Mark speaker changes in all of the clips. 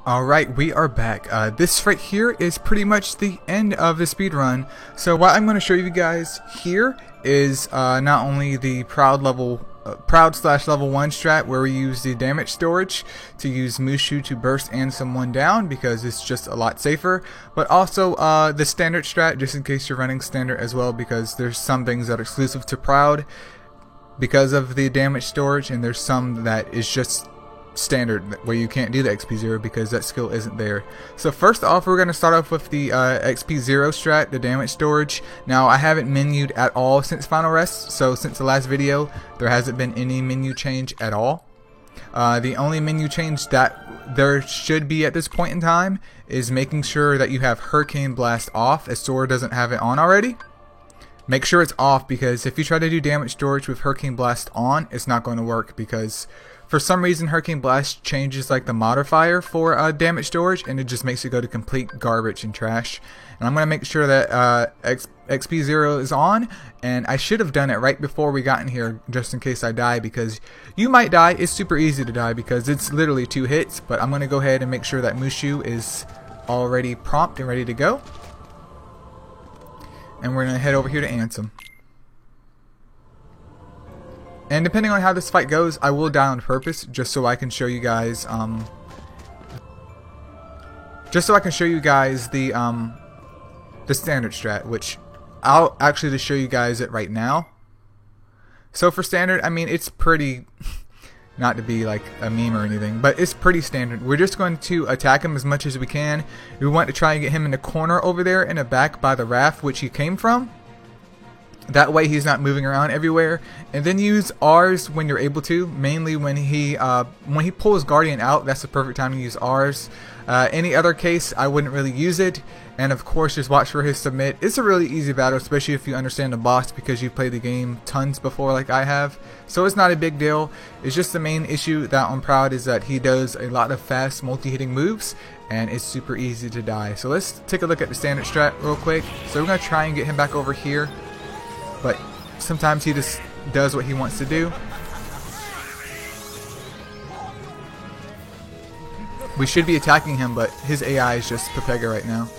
Speaker 1: Alright, we are back. This right here is pretty much the end of the speed run. So what I'm going to show you guys here is not only the Proud slash level 1 strat where we use the damage storage to use Mushu to burst and someone down because it's just a lot safer, but also the standard strat just in case you're running standard as well, because there's some things that are exclusive to Proud because of the damage storage, and there's some that is just standard where you can't do the XP0 because that skill isn't there. So first off, we're going to start off with the XP0 strat, the damage storage. Now I haven't menued at all since Final Rest, so since the last video there hasn't been any menu change at all. The only menu change that there should be at this point in time is making sure that you have Hurricane Blast off, as Sora doesn't have it on already. Make sure it's off, because if you try to do damage storage with Hurricane Blast on, it's not going to work, because for some reason Hurricane Blast changes like the modifier for damage storage, and it just makes it go to complete garbage and trash. And I'm going to make sure that XP0 is on, and I should have done it right before we got in here just in case I die, because you might die. It's super easy to die because it's literally 2 hits, but I'm going to go ahead and make sure that Mushu is already prompt and ready to go. And we're going to head over here to Ansem. And depending on how this fight goes, I will die on purpose just so I can show you guys the standard strat, which I'll actually just show you guys it right now. So for standard, I mean, it's pretty, not to be like a meme or anything, but it's pretty standard. We're just going to attack him as much as we can. We want to try and get him in the corner over there in the back by the raft which he came from. That way he's not moving around everywhere. And then use R's when you're able to. Mainly when he pulls Guardian out, that's the perfect time to use R's. Any other case, I wouldn't really use it. And of course, just watch for his submit. It's a really easy battle, especially if you understand the boss, because you've played the game tons before like I have. So it's not a big deal. It's just the main issue that on Proud is that he does a lot of fast multi-hitting moves, and it's super easy to die. So let's take a look at the standard strat real quick. So we're going to try and get him back over here, but sometimes he just does what he wants to do. We should be attacking him, but his AI is just Pepega right now.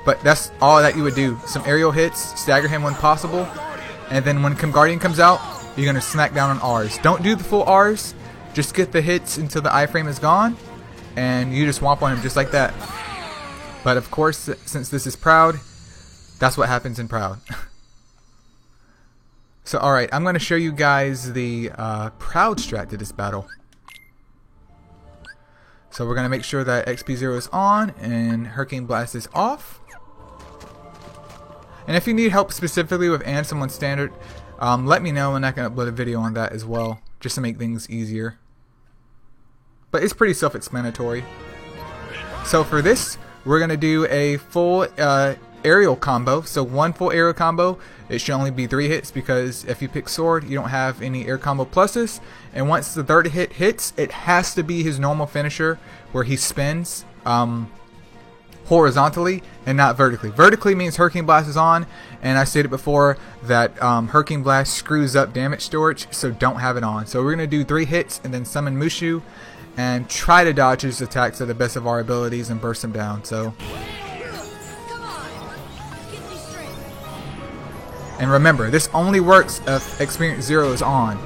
Speaker 1: But that's all that you would do. Some aerial hits, stagger him when possible, and then when Guardian comes out, you're going to smack down on R's. Don't do the full R's, just get the hits until the iframe is gone, and you just womp on him just like that. But of course, since this is Proud, that's what happens in Proud. So alright, I'm going to show you guys the Proud strat to this battle. So we're going to make sure that XP0 is on and Hurricane Blast is off. And if you need help specifically with Ansem on standard, let me know and I can upload a video on that as well, just to make things easier. But it's pretty self-explanatory. So for this, we're going to do a full aerial combo. So one full aerial combo, it should only be 3 hits, because if you pick sword, you don't have any air combo pluses. And once the 3rd hit hits, it has to be his normal finisher where he spins horizontally and not vertically. Vertically means Hurricane Blast is on, and I stated before that Hurricane Blast screws up damage storage, so don't have it on. So we're going to do 3 hits and then summon Mushu and try to dodge his attacks to the best of our abilities and burst him down. So, and remember, this only works if Experience 0 is on.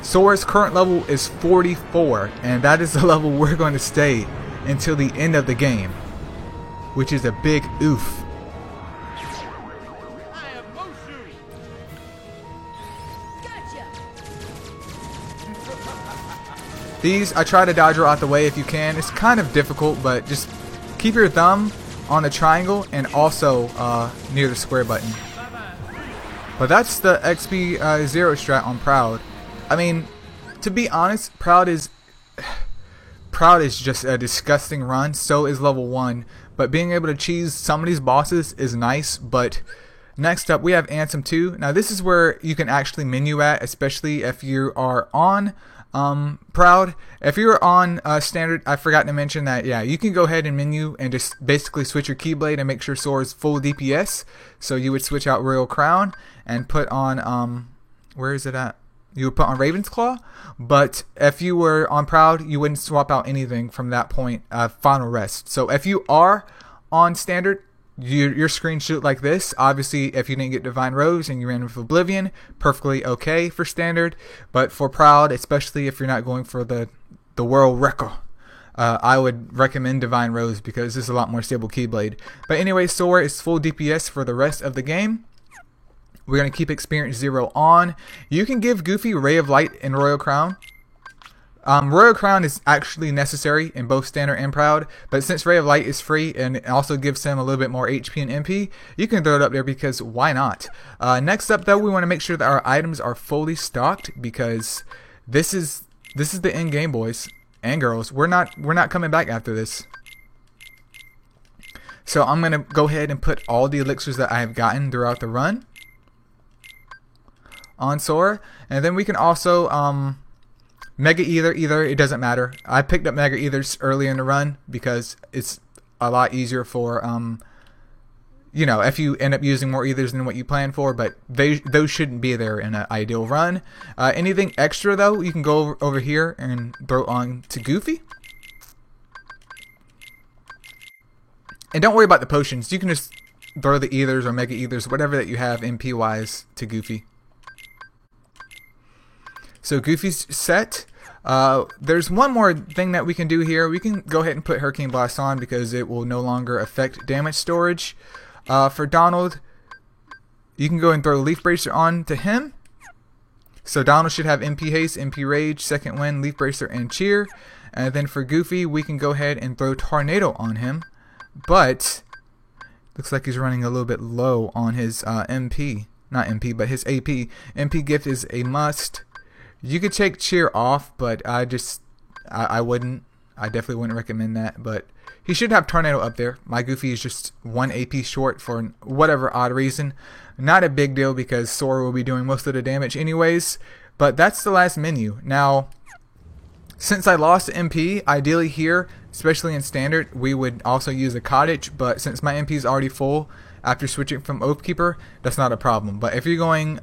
Speaker 1: Sora's current level is 44, and that is the level we're going to stay until the end of the game, which is a big oof. These, I try to dodge her out the way if you can. It's kind of difficult, but just keep your thumb on the triangle and also near the square button. But that's the XP0 strat on Proud. I mean, to be honest, Proud is just a disgusting run. So is level 1. But being able to cheese some of these bosses is nice. But next up, we have Ansem 2. Now this is where you can actually menu at, especially if you are on Proud. If you're on standard, I forgot to mention that, yeah, you can go ahead and menu and just basically switch your Keyblade and make sure Sora's full DPS. So you would switch out Royal Crown and put on, where is it at? you would put on Raven's Claw. But if you were on Proud, you wouldn't swap out anything from that point, Final Rest. So if you are on Standard, your screen should look like this. Obviously, if you didn't get Divine Rose and you ran with Oblivion, perfectly okay for Standard. But for Proud, especially if you're not going for the World Record, I would recommend Divine Rose because this is a lot more stable Keyblade. But anyway, Sora is full DPS for the rest of the game. We're going to keep Experience 0 on. You can give Goofy Ray of Light and Royal Crown. Royal Crown is actually necessary in both Standard and Proud, but since Ray of Light is free and it also gives him a little bit more HP and MP, you can throw it up there because why not? Next up though, we want to make sure that our items are fully stocked because this is the end game, boys and girls. We're not coming back after this. So I'm going to go ahead and put all the elixirs that I have gotten throughout the run on Sora, and then we can also Mega Ether, it doesn't matter. I picked up Mega Ethers early in the run because it's a lot easier for, you know, if you end up using more Ethers than what you plan for, but those shouldn't be there in an ideal run. Anything extra, though, you can go over here and throw on to Goofy. And don't worry about the potions. You can just throw the Ethers or Mega Ethers, whatever that you have MP-wise, to Goofy. So Goofy's set. There's one more thing that we can do here. We can go ahead and put Hurricane Blast on because it will no longer affect damage storage. For Donald, you can go and throw Leaf Bracer on to him. So Donald should have MP Haste, MP Rage, Second Wind, Leaf Bracer, and Cheer. And then for Goofy, we can go ahead and throw Tornado on him. But looks like he's running a little bit low on his MP. Not MP, but his AP. MP Gift is a must. You could take Cheer off, but I wouldn't. I definitely wouldn't recommend that. But he should have Tornado up there. My Goofy is just 1 AP short for whatever odd reason. Not a big deal because Sora will be doing most of the damage anyways. But that's the last menu. Now, since I lost MP, ideally here, especially in Standard, we would also use a Cottage. But since my MP is already full after switching from Oathkeeper, that's not a problem. But if you're going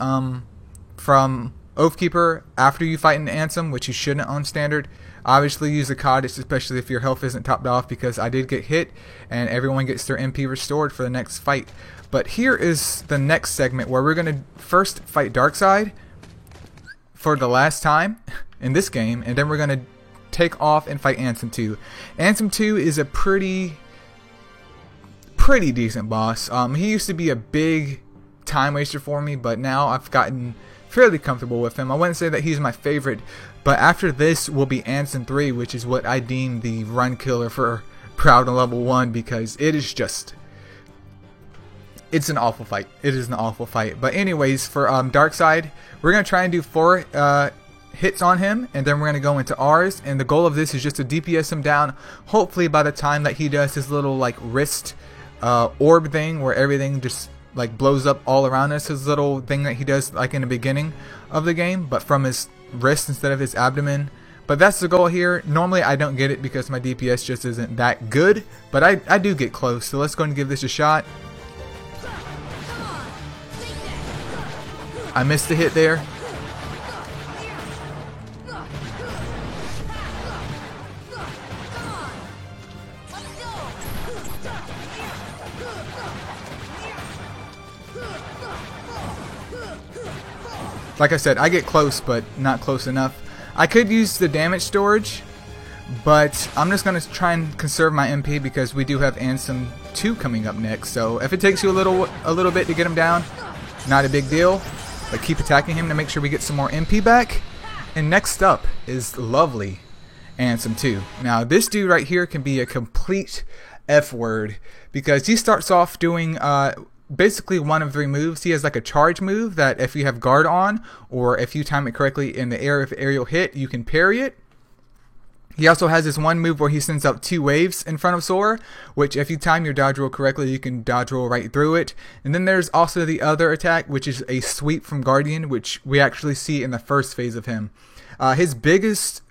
Speaker 1: from Oathkeeper after you fight an Ansem, which you shouldn't on Standard, obviously use a Cottage, especially if your health isn't topped off, because I did get hit and everyone gets their MP restored for the next fight. But here is the next segment where we're going to first fight Darkseid for the last time in this game, and then we're going to take off and fight Ansem 2. Ansem 2 is a pretty decent boss. He used to be a big time waster for me, but now I've gotten fairly comfortable with him. I wouldn't say that he's my favorite, but after this will be Ansem 3, which is what I deem the run killer for Proud on level 1, because it is just, it's an awful fight. It is an awful fight. But anyways, for Darkseid, we're going to try and do 4 hits on him, and then we're going to go into ours, and the goal of this is just to DPS him down. Hopefully by the time that he does his little like wrist orb thing where everything just like blows up all around us, his little thing that he does like in the beginning of the game, but from his wrist instead of his abdomen. But that's the goal here. Normally I don't get it because my DPS just isn't that good, but I do get close, so let's go and give this a shot. I missed the hit there. Like I said, I get close, but not close enough. I could use the damage storage, but I'm just going to try and conserve my MP because we do have Ansem 2 coming up next. So if it takes you a little bit to get him down, not a big deal. But keep attacking him to make sure we get some more MP back. And next up is lovely Ansem 2. Now this dude right here can be a complete F word because he starts off doing basically one of 3 moves. He has like a charge move that if you have guard on, or if you time it correctly in the air, if aerial hit, you can parry it. He also has this one move where he sends out 2 waves in front of Sora, which if you time your dodge roll correctly, you can dodge roll right through it. And then there's also the other attack, which is a sweep from Guardian, which we actually see in the first phase of him. His biggest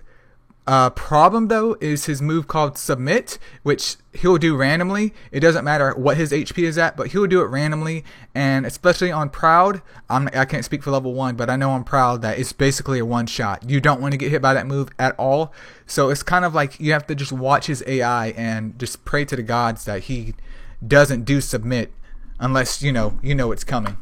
Speaker 1: Problem though is his move called submit, which he'll do randomly. It doesn't matter what his HP is at, but he'll do it randomly. And especially on Proud, I can't speak for level 1, but I know on Proud that it's basically a one shot. You don't want to get hit by that move at all. So it's kind of like you have to just watch his AI and just pray to the gods that he doesn't do submit unless you know it's coming.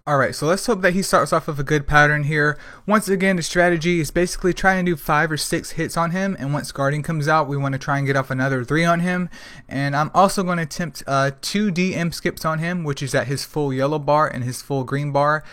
Speaker 1: Alright, so let's hope that he starts off with a good pattern here. Once again, the strategy is basically trying to do 5 or 6 hits on him, and once Guardian comes out, we want to try and get off another 3 on him. And I'm also going to attempt 2 DM skips on him, which is at his full yellow bar and his full green bar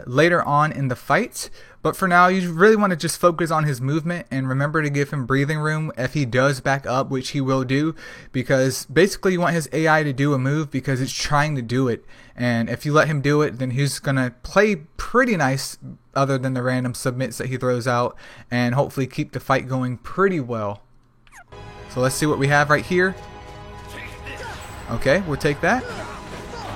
Speaker 1: later on in the fight. But for now, you really want to just focus on his movement and remember to give him breathing room if he does back up, which he will do, because basically you want his AI to do a move because it's trying to do it. And if you let him do it, then he's going to play pretty nice other than the random submits that he throws out, and hopefully keep the fight going pretty well. So let's see what we have right here. Okay, we'll take that.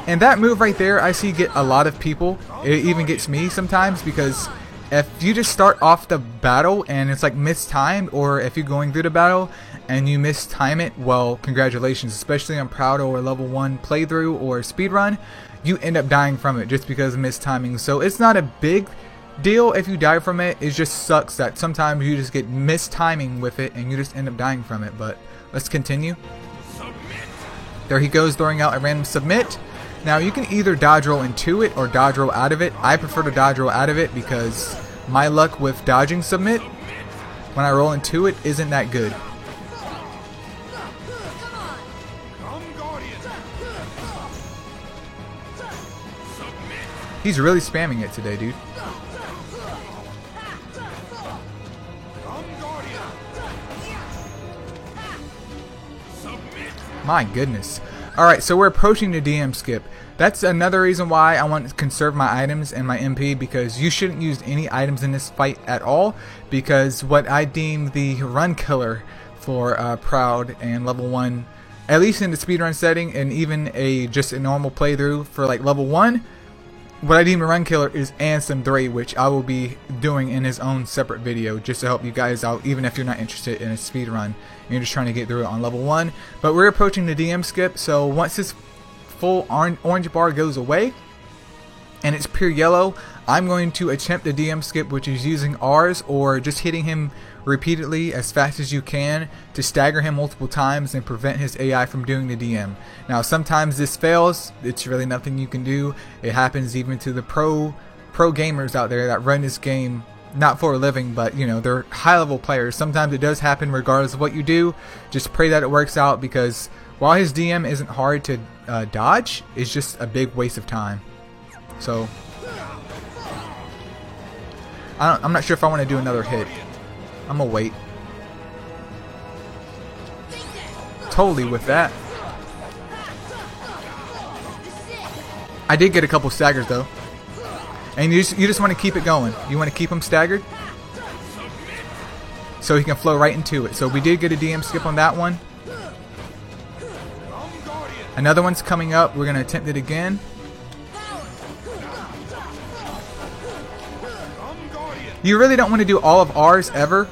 Speaker 1: And that move right there, I see get a lot of people. It even gets me sometimes, because if you just start off the battle and it's like mistimed, or if you're going through the battle and you mistime it, well, congratulations, especially on Proud or level 1 playthrough or speedrun, you end up dying from it just because of mistiming. So it's not a big deal if you die from it. It just sucks that sometimes you just get mistiming with it and you just end up dying from it. But let's continue. There he goes, throwing out a random submit. Now you can either dodge roll into it or dodge roll out of it. I prefer to dodge roll out of it because my luck with dodging submit when I roll into it isn't that good. He's really spamming it today, dude. My goodness. Alright, so we're approaching the DM skip. That's another reason why I want to conserve my items and my MP, because you shouldn't use any items in this fight at all, because what I deem the run killer for Proud and level 1, at least in the speedrun setting, and even just a normal playthrough for like level 1, what I deem a run killer is Ansem 3, which I will be doing in his own separate video just to help you guys out, even if you're not interested in a speedrun and you're just trying to get through it on level 1. But we're approaching the DM skip, so once this full orange bar goes away and it's pure yellow, I'm going to attempt the DM skip, which is using R's or just hitting him repeatedly as fast as you can to stagger him multiple times and prevent his AI from doing the DM. Now sometimes this fails, it's really nothing you can do. It happens even to the pro gamers out there that run this game not for a living, but you know, they're high level players. Sometimes it does happen regardless of what you do. Just pray that it works out, because while his DM isn't hard to dodge, it's just a big waste of time. So I'm not sure if I want to do another hit. I'm gonna wait. Totally with that. I did get a couple staggers though. And you just want to keep it going. You want to keep him staggered so he can flow right into it. So we did get a DM skip on that one. Another one's coming up. We're going to attempt it again. You really don't want to do all of ours ever.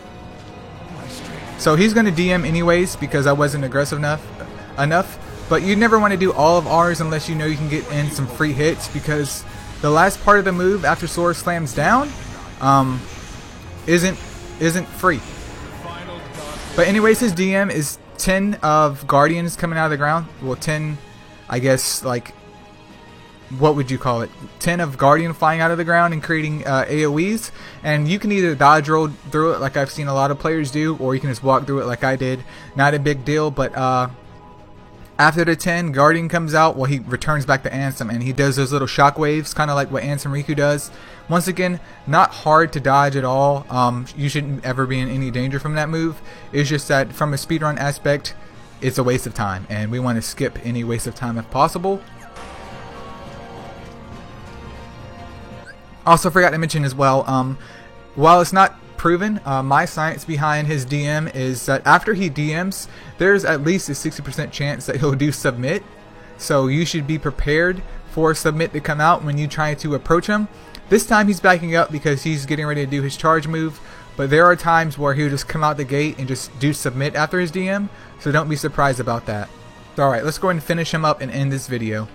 Speaker 1: So he's going to DM anyways because I wasn't aggressive enough. But you never want to do all of ours unless you know you can get in some free hits, because the last part of the move after Sora slams down isn't free. But anyways, his DM is 10 of Guardians coming out of the ground. Well, 10, I guess, like, what would you call it? 10 of Guardian flying out of the ground and creating AoEs. And you can either dodge roll through it like I've seen a lot of players do, or you can just walk through it like I did. Not a big deal, but after the 10, Guardian comes out. Well, he returns back to Ansem, and he does those little shockwaves, kind of like what Ansem Riku does. Once again, not hard to dodge at all. You shouldn't ever be in any danger from that move. It's just that from a speedrun aspect, it's a waste of time, and we want to skip any waste of time if possible. Also forgot to mention as well, while it's not proven, my science behind his DM is that after he DMs, there's at least a 60% chance that he'll do submit. So you should be prepared for submit to come out when you try to approach him. This time he's backing up because he's getting ready to do his charge move, but there are times where he'll just come out the gate and just do submit after his DM, so don't be surprised about that. So, alright, let's go ahead and finish him up and end this video.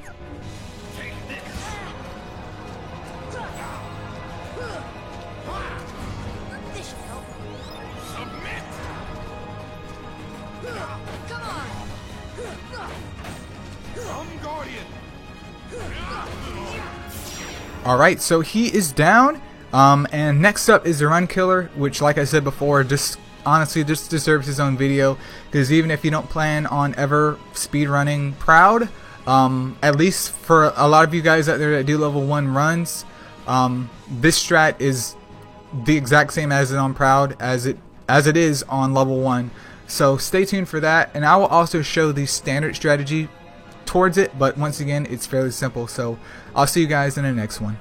Speaker 1: Alright, so he is down, and next up is the Run Killer, which, like I said before, just honestly just deserves his own video, because even if you don't plan on ever speedrunning Proud, at least for a lot of you guys out there that do level 1 runs, this strat is the exact same as it on Proud as it is on level 1. So stay tuned for that, and I will also show the standard strategy towards it, but once again, it's fairly simple. So I'll see you guys in the next one.